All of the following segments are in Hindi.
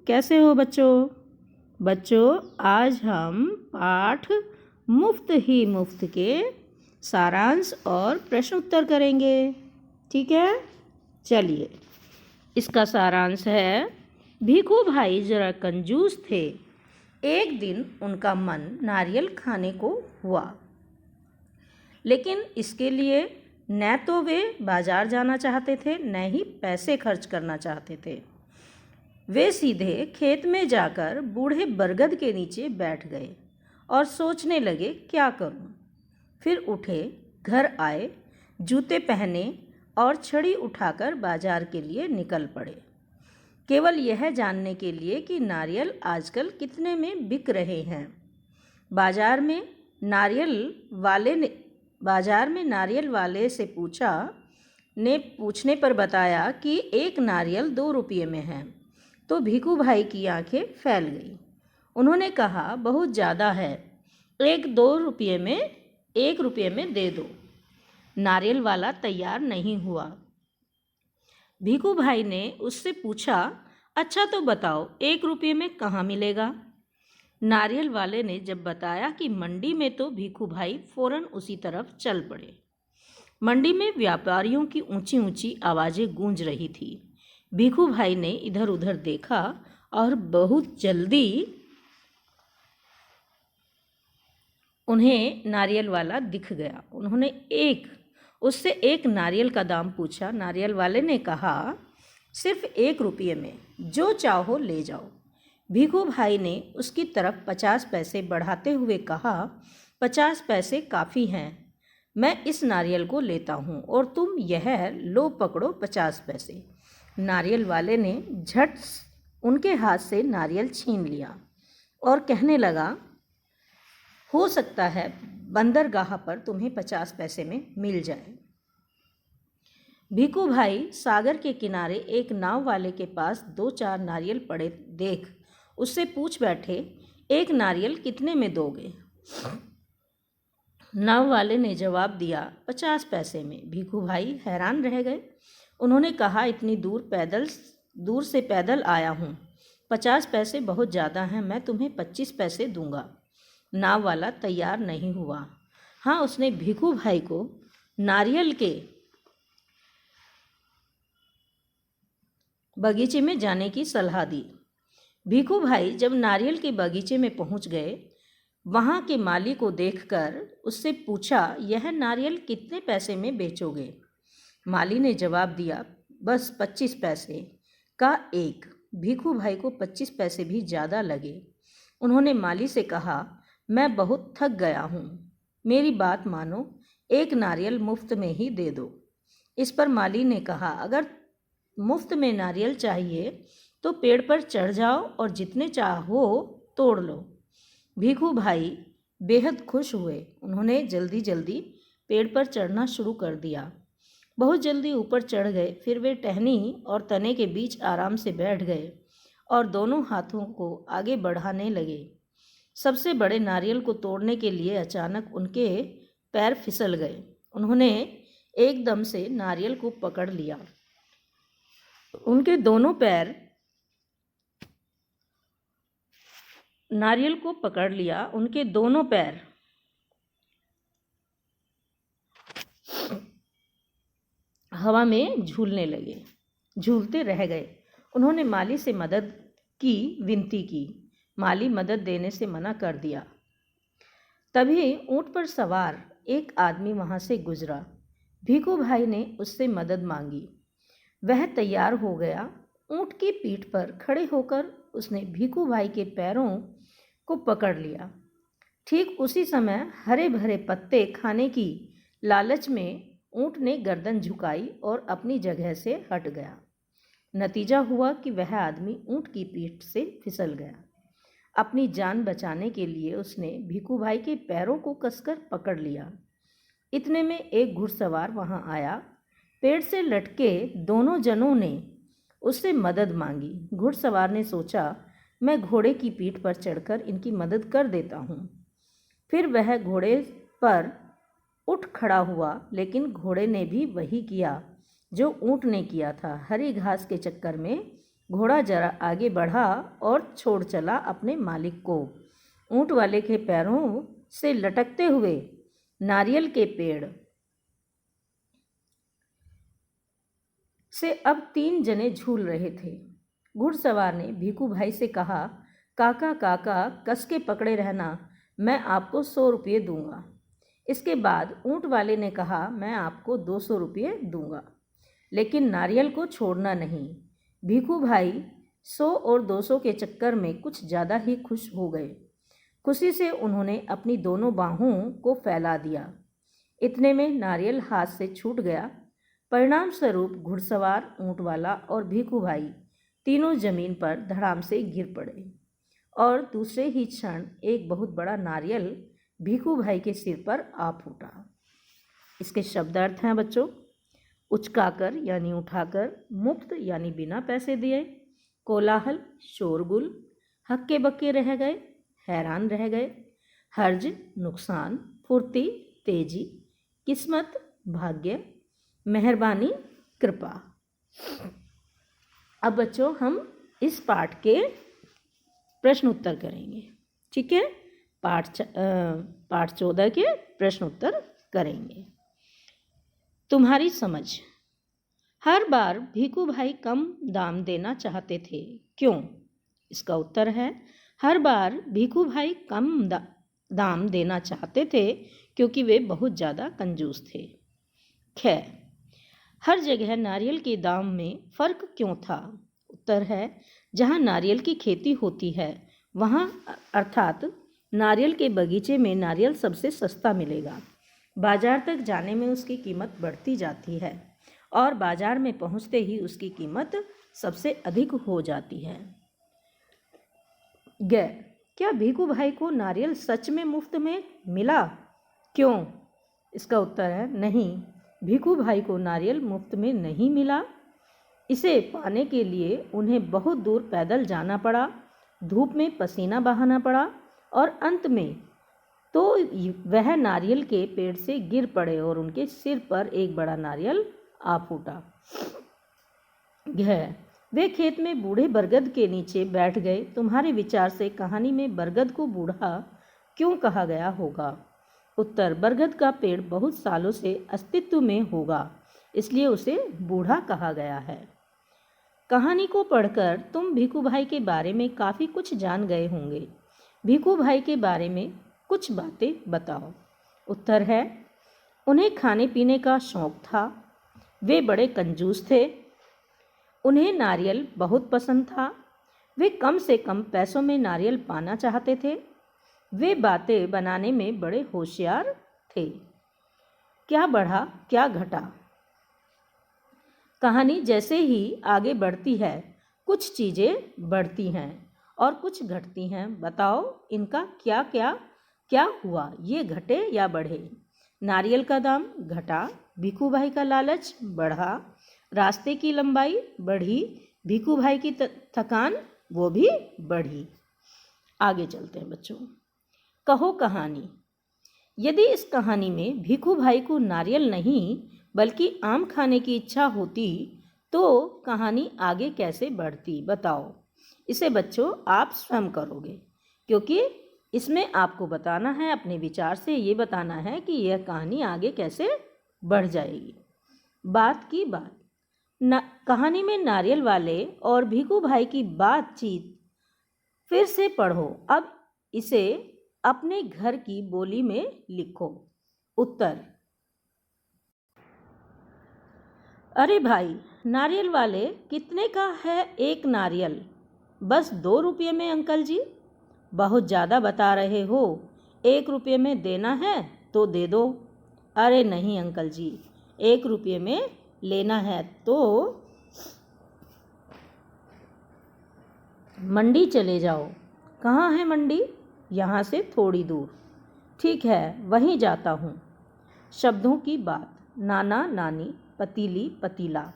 कैसे हो बच्चों? बच्चों, आज हम पाठ मुफ्त के सारांश और प्रश्न उत्तर करेंगे। ठीक है, चलिए। इसका सारांश है, भीखू भाई जरा कंजूस थे। एक दिन उनका मन नारियल खाने को हुआ, लेकिन इसके लिए न तो वे बाजार जाना चाहते थे, न ही पैसे खर्च करना चाहते थे। वे सीधे खेत में जाकर बूढ़े बरगद के नीचे बैठ गए और सोचने लगे, क्या करूं? फिर उठे, घर आए, जूते पहने और छड़ी उठाकर बाजार के लिए निकल पड़े, केवल यह जानने के लिए कि नारियल आजकल कितने में बिक रहे हैं। बाजार में नारियल वाले से पूछने पर बताया कि एक नारियल 2 रुपये में है। तो भीखू भाई की आंखें फैल गई। उन्होंने कहा, बहुत ज़्यादा है, 1 रुपये में दे दो। नारियल वाला तैयार नहीं हुआ। भीखू भाई ने उससे पूछा, अच्छा तो बताओ, 1 रुपये में कहाँ मिलेगा? नारियल वाले ने जब बताया कि मंडी में, तो भीखू भाई फौरन उसी तरफ चल पड़े। मंडी में व्यापारियों की ऊंची ऊंची आवाज़ें गूंज रही थी। भीखू भाई ने इधर उधर देखा और बहुत जल्दी उन्हें नारियल वाला दिख गया। उन्होंने उससे एक नारियल का दाम पूछा। नारियल वाले ने कहा, सिर्फ 1 रुपये में, जो चाहो ले जाओ। भीखू भाई ने उसकी तरफ 50 पैसे बढ़ाते हुए कहा, 50 पैसे काफ़ी हैं, मैं इस नारियल को लेता हूँ और तुम यह लो, पकड़ो 50 पैसे। नारियल वाले ने झट उनके हाथ से नारियल छीन लिया और कहने लगा, हो सकता है बंदरगाह पर तुम्हें 50 पैसे में मिल जाए। भीखू भाई सागर के किनारे एक नाव वाले के पास 2-4 नारियल पड़े देख उससे पूछ बैठे, एक नारियल कितने में दोगे? नाव वाले ने जवाब दिया, 50 पैसे में। भीखू भाई हैरान रह गए। उन्होंने कहा, इतनी दूर से पैदल आया हूँ, 50 पैसे बहुत ज़्यादा हैं, मैं तुम्हें 25 पैसे दूंगा। नाव वाला तैयार नहीं हुआ। हाँ, उसने भीखू भाई को नारियल के बगीचे में जाने की सलाह दी। भीखू भाई जब नारियल के बगीचे में पहुँच गए, वहाँ के माली को देखकर उससे पूछा, यह नारियल कितने पैसे में बेचोगे? माली ने जवाब दिया, बस 25 पैसे का एक। भीखू भाई को 25 पैसे भी ज़्यादा लगे। उन्होंने माली से कहा, मैं बहुत थक गया हूँ, मेरी बात मानो, एक नारियल मुफ्त में ही दे दो। इस पर माली ने कहा, अगर मुफ्त में नारियल चाहिए तो पेड़ पर चढ़ जाओ और जितने चाहो तोड़ लो। भीखू भाई बेहद खुश हुए। उन्होंने जल्दी जल्दी पेड़ पर चढ़ना शुरू कर दिया। बहुत जल्दी ऊपर चढ़ गए। फिर वे टहनी और तने के बीच आराम से बैठ गए और दोनों हाथों को आगे बढ़ाने लगे। सबसे बड़े नारियल को तोड़ने के लिए अचानक उनके पैर फिसल गए। उन्होंने एकदम से नारियल को पकड़ लिया। उनके दोनों पैर नारियल को पकड़ लिया। उनके दोनों पैर हवा में झूलने लगे, झूलते रह गए। उन्होंने माली से मदद की विनती की। माली मदद देने से मना कर दिया। तभी ऊंट पर सवार एक आदमी वहां से गुजरा। भीखू भाई ने उससे मदद मांगी। वह तैयार हो गया। ऊंट की पीठ पर खड़े होकर उसने भीखू भाई के पैरों को पकड़ लिया। ठीक उसी समय हरे भरे पत्ते खाने की लालच में ऊंट ने गर्दन झुकाई और अपनी जगह से हट गया। नतीजा हुआ कि वह आदमी ऊंट की पीठ से फिसल गया। अपनी जान बचाने के लिए उसने भीखू भाई के पैरों को कसकर पकड़ लिया। इतने में एक घुड़सवार वहां आया। पेड़ से लटके दोनों जनों ने उससे मदद मांगी। घुड़सवार ने सोचा, मैं घोड़े की पीठ पर चढ़कर इनकी मदद कर देता हूँ। फिर वह घोड़े पर उठ खड़ा हुआ, लेकिन घोड़े ने भी वही किया जो ऊंट ने किया था। हरी घास के चक्कर में घोड़ा जरा आगे बढ़ा और छोड़ चला अपने मालिक को। ऊंट वाले के पैरों से लटकते हुए नारियल के पेड़ से अब 3 जने झूल रहे थे। घुड़सवार ने भीखू भाई से कहा, काका काका कस के पकड़े रहना, मैं आपको 100 रुपये दूंगा। इसके बाद ऊंट वाले ने कहा, मैं आपको 200 रुपये दूंगा, लेकिन नारियल को छोड़ना नहीं। भीखू भाई 100 और 200 के चक्कर में कुछ ज़्यादा ही खुश हो गए। खुशी से उन्होंने अपनी दोनों बाहों को फैला दिया। इतने में नारियल हाथ से छूट गया। परिणाम स्वरूप घुड़सवार, ऊंट वाला और भीखू भाई तीनों जमीन पर धड़ाम से गिर पड़े और दूसरे ही क्षण एक बहुत बड़ा नारियल भीखू भाई के सिर पर आ फूटा। इसके शब्दार्थ हैं बच्चों, उचकाकर यानी उठाकर, मुफ्त यानी बिना पैसे दिए, कोलाहल शोरगुल, हक्के बक्के रह गए, हैरान रह गए, हर्ज नुकसान, फुर्ती तेजी, किस्मत भाग्य, मेहरबानी कृपा। अब बच्चों हम इस पाठ के प्रश्न उत्तर करेंगे। ठीक है, पाठ 14 के प्रश्न उत्तर करेंगे। तुम्हारी समझ। हर बार भीखू भाई कम दाम देना चाहते थे, क्यों? इसका उत्तर है, हर बार भीखू भाई कम दाम देना चाहते थे क्योंकि वे बहुत ज़्यादा कंजूस थे। खैर, हर जगह नारियल के दाम में फ़र्क क्यों था? उत्तर है, जहाँ नारियल की खेती होती है वहाँ अर्थात नारियल के बगीचे में नारियल सबसे सस्ता मिलेगा। बाजार तक जाने में उसकी कीमत बढ़ती जाती है और बाजार में पहुँचते ही उसकी कीमत सबसे अधिक हो जाती है। क्या भीखू भाई को नारियल सच में मुफ्त में मिला? क्यों? इसका उत्तर है, नहीं, भीखू भाई को नारियल मुफ्त में नहीं मिला। इसे पाने के लिए उन्हें बहुत दूर पैदल जाना पड़ा, धूप में पसीना बहाना पड़ा और अंत में तो वह नारियल के पेड़ से गिर पड़े और उनके सिर पर एक बड़ा नारियल आ फूटा। वे खेत में बूढ़े बरगद के नीचे बैठ गए। तुम्हारे विचार से कहानी में बरगद को बूढ़ा क्यों कहा गया होगा? उत्तर, बरगद का पेड़ बहुत सालों से अस्तित्व में होगा, इसलिए उसे बूढ़ा कहा गया है। कहानी को पढ़कर तुम भीखू भाई के बारे में काफ़ी कुछ जान गए होंगे। भीखू भाई के बारे में कुछ बातें बताओ। उत्तर है, उन्हें खाने पीने का शौक़ था, वे बड़े कंजूस थे, उन्हें नारियल बहुत पसंद था, वे कम से कम पैसों में नारियल पाना चाहते थे, वे बातें बनाने में बड़े होशियार थे। क्या बढ़ा क्या घटा? कहानी जैसे ही आगे बढ़ती है कुछ चीज़ें बढ़ती हैं और कुछ घटती हैं। बताओ इनका क्या क्या क्या हुआ, ये घटे या बढ़े? नारियल का दाम घटा, भीखू भाई का लालच बढ़ा, रास्ते की लंबाई बढ़ी, भीखू भाई की थकान वो भी बढ़ी। आगे चलते हैं बच्चों। कहो कहानी। यदि इस कहानी में भीखू भाई को नारियल नहीं बल्कि आम खाने की इच्छा होती तो कहानी आगे कैसे बढ़ती? बताओ। इसे बच्चों आप स्वयं करोगे, क्योंकि इसमें आपको बताना है, अपने विचार से ये बताना है कि यह कहानी आगे कैसे बढ़ जाएगी। बात की बात। कहानी में नारियल वाले और भीखू भाई की बातचीत फिर से पढ़ो। अब इसे अपने घर की बोली में लिखो। उत्तर, अरे भाई, नारियल वाले कितने का है एक नारियल? बस 2 रुपये में अंकल जी। बहुत ज़्यादा बता रहे हो, 1 रुपये में देना है तो दे दो। अरे नहीं अंकल जी, 1 रुपये में लेना है तो मंडी चले जाओ। कहाँ है मंडी? यहाँ से थोड़ी दूर। ठीक है, वहीं जाता हूँ। शब्दों की बात। नाना नानी, पतीली पतीला।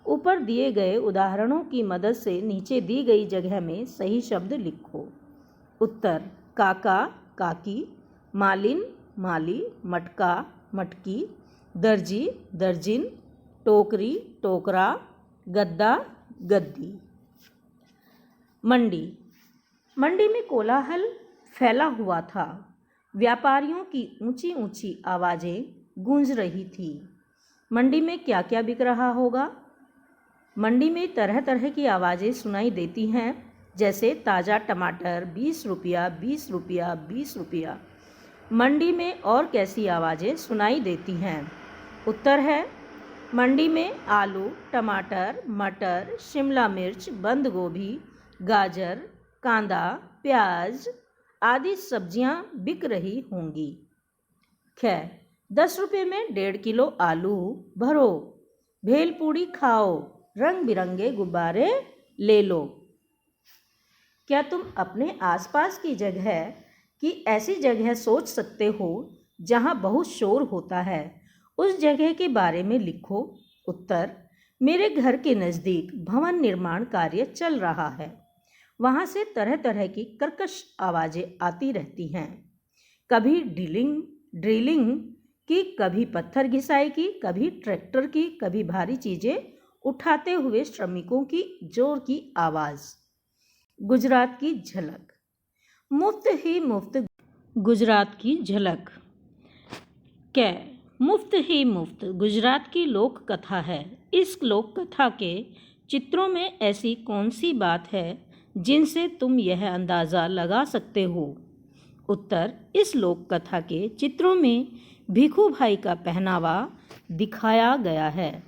ऊपर दिए गए उदाहरणों की मदद से नीचे दी गई जगह में सही शब्द लिखो। उत्तर, काका काकी, मालिन माली, मटका मटकी, दर्जी दर्जिन, टोकरी टोकरा, गद्दा गद्दी। मंडी। मंडी में कोलाहल फैला हुआ था। व्यापारियों की ऊंची ऊंची आवाज़ें गूंज रही थी। मंडी में क्या क्या बिक रहा होगा? मंडी में तरह तरह की आवाज़ें सुनाई देती हैं, जैसे ताज़ा टमाटर 20 रुपया, 20 रुपया, 20 रुपया। मंडी में और कैसी आवाज़ें सुनाई देती हैं? उत्तर है, मंडी में आलू, टमाटर, मटर, शिमला मिर्च, बंद गोभी, गाजर, कांदा, प्याज आदि सब्जियां बिक रही होंगी। खैर, 10 रुपये में 1.5 किलो आलू भरो, भेलपूड़ी खाओ, रंग बिरंगे गुब्बारे ले लो। क्या तुम अपने आसपास की जगह की ऐसी जगह सोच सकते हो जहां बहुत शोर होता है? उस जगह के बारे में लिखो। उत्तर, मेरे घर के नज़दीक भवन निर्माण कार्य चल रहा है। वहाँ से तरह तरह की कर्कश आवाज़ें आती रहती हैं। कभी ड्रिलिंग की, कभी पत्थर घिसाई की, कभी ट्रैक्टर की, कभी भारी चीज़ें उठाते हुए श्रमिकों की जोर की आवाज़। गुजरात की झलक। मुफ्त ही मुफ्त गुजरात की झलक। क्या मुफ्त ही मुफ्त गुजरात की लोक कथा है? इस लोक कथा के चित्रों में ऐसी कौन सी बात है जिनसे तुम यह अंदाज़ा लगा सकते हो? उत्तर, इस लोक कथा के चित्रों में भीखू भाई का पहनावा दिखाया गया है।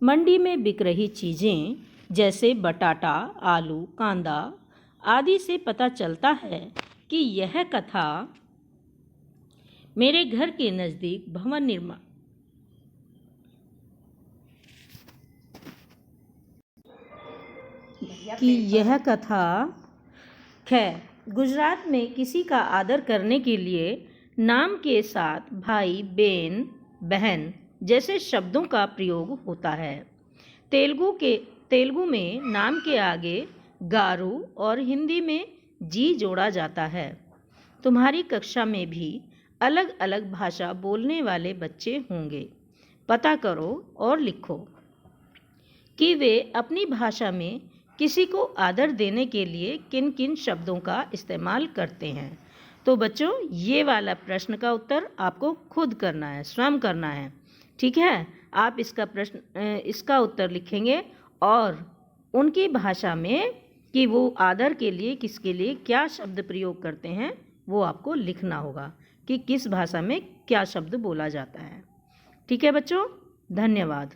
मंडी में बिक रही चीज़ें जैसे बटाटा, आलू, कांदा आदि से पता चलता है कि यह कथा मेरे घर के नज़दीक भवन निर्माण खैर, गुजरात में किसी का आदर करने के लिए नाम के साथ भाई, बेन, बहन जैसे शब्दों का प्रयोग होता है। तेलुगु में नाम के आगे गारू और हिंदी में जी जोड़ा जाता है। तुम्हारी कक्षा में भी अलग अलग भाषा बोलने वाले बच्चे होंगे। पता करो और लिखो कि वे अपनी भाषा में किसी को आदर देने के लिए किन किन शब्दों का इस्तेमाल करते हैं। तो बच्चों, ये वाला प्रश्न का उत्तर आपको खुद करना है, स्वयं करना है। ठीक है, आप इसका उत्तर लिखेंगे और उनकी भाषा में कि वो आदर के लिए किसके लिए क्या शब्द प्रयोग करते हैं वो आपको लिखना होगा कि किस भाषा में क्या शब्द बोला जाता है। ठीक है बच्चों, धन्यवाद।